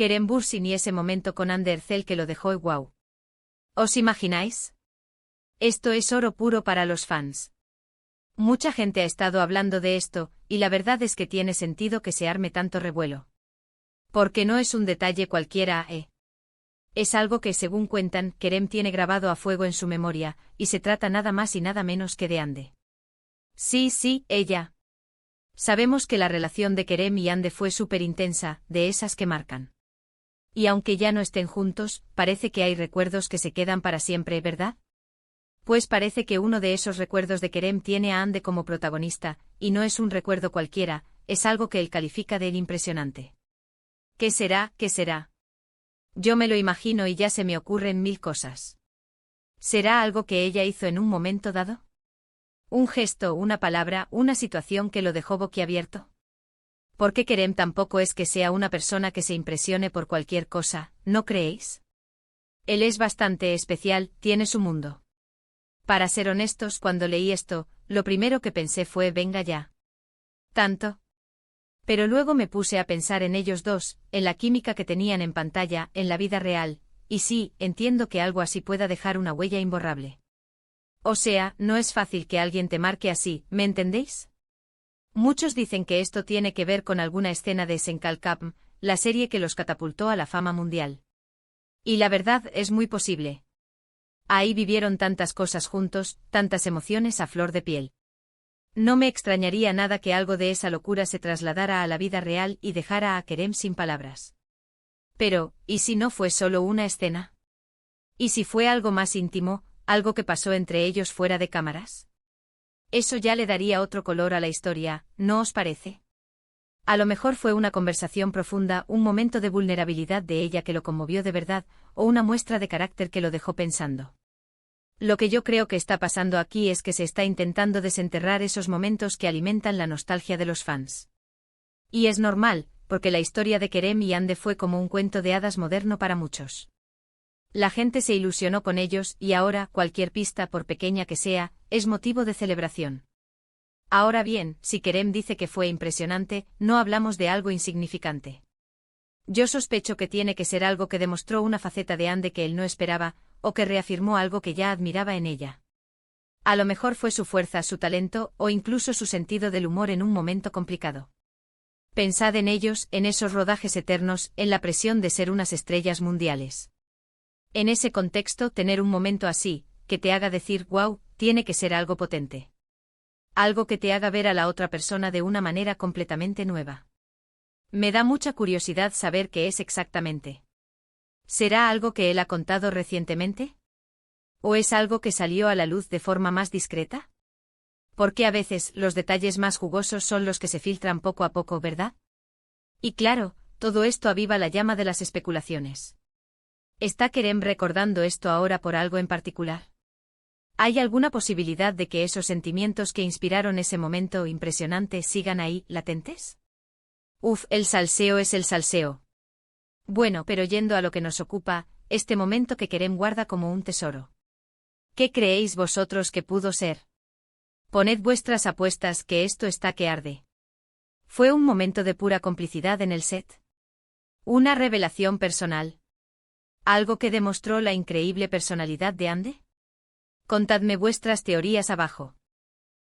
Kerem Bürsin y ese momento con Ander Erzel que lo dejó wow. ¿Os imagináis? Esto es oro puro para los fans. Mucha gente ha estado hablando de esto, y la verdad es que tiene sentido que se arme tanto revuelo. Porque no es un detalle cualquiera, Es algo que, según cuentan, Kerem tiene grabado a fuego en su memoria, y se trata nada más y nada menos que de Ande. Sí, ella. Sabemos que la relación de Kerem y Ande fue súper intensa, de esas que marcan. Y aunque ya no estén juntos, parece que hay recuerdos que se quedan para siempre, ¿verdad? Pues parece que uno de esos recuerdos de Kerem tiene a Ande como protagonista, y no es un recuerdo cualquiera, es algo que él califica de impresionante. ¿Qué será? ¿Qué será? Yo me lo imagino y ya se me ocurren mil cosas. ¿Será algo que ella hizo en un momento dado? ¿Un gesto, una palabra, una situación que lo dejó boquiabierto? Porque Kerem tampoco es que sea una persona que se impresione por cualquier cosa, ¿no creéis? Él es bastante especial, tiene su mundo. Para ser honestos, cuando leí esto, lo primero que pensé fue venga ya. ¿Tanto? Pero luego me puse a pensar en ellos dos, en la química que tenían en pantalla, en la vida real, y sí, entiendo que algo así pueda dejar una huella imborrable. O sea, no es fácil que alguien te marque así, ¿me entendéis? Muchos dicen que esto tiene que ver con alguna escena de Senkalkam, la serie que los catapultó a la fama mundial. Y la verdad es muy posible. Ahí vivieron tantas cosas juntos, tantas emociones a flor de piel. No me extrañaría nada que algo de esa locura se trasladara a la vida real y dejara a Kerem sin palabras. Pero, ¿y si no fue solo una escena? ¿Y si fue algo más íntimo, algo que pasó entre ellos fuera de cámaras? Eso ya le daría otro color a la historia, ¿no os parece? A lo mejor fue una conversación profunda, un momento de vulnerabilidad de ella que lo conmovió de verdad, o una muestra de carácter que lo dejó pensando. Lo que yo creo que está pasando aquí es que se está intentando desenterrar esos momentos que alimentan la nostalgia de los fans. Y es normal, porque la historia de Kerem y Ande fue como un cuento de hadas moderno para muchos. La gente se ilusionó con ellos y ahora, cualquier pista, por pequeña que sea, es motivo de celebración. Ahora bien, si Kerem dice que fue impresionante, no hablamos de algo insignificante. Yo sospecho que tiene que ser algo que demostró una faceta de Ande que él no esperaba, o que reafirmó algo que ya admiraba en ella. A lo mejor fue su fuerza, su talento, o incluso su sentido del humor en un momento complicado. Pensad en ellos, en esos rodajes eternos, en la presión de ser unas estrellas mundiales. En ese contexto, tener un momento así, que te haga decir wow, tiene que ser algo potente. Algo que te haga ver a la otra persona de una manera completamente nueva. Me da mucha curiosidad saber qué es exactamente. ¿Será algo que él ha contado recientemente? ¿O es algo que salió a la luz de forma más discreta? Porque a veces los detalles más jugosos son los que se filtran poco a poco, ¿verdad? Y claro, todo esto aviva la llama de las especulaciones. ¿Está Kerem recordando esto ahora por algo en particular? ¿Hay alguna posibilidad de que esos sentimientos que inspiraron ese momento impresionante sigan ahí, latentes? El salseo es el salseo. Bueno, pero yendo a lo que nos ocupa, este momento que Kerem guarda como un tesoro. ¿Qué creéis vosotros que pudo ser? Poned vuestras apuestas que esto está que arde. ¿Fue un momento de pura complicidad en el set? ¿Una revelación personal? ¿Algo que demostró la increíble personalidad de Ande? Contadme vuestras teorías abajo.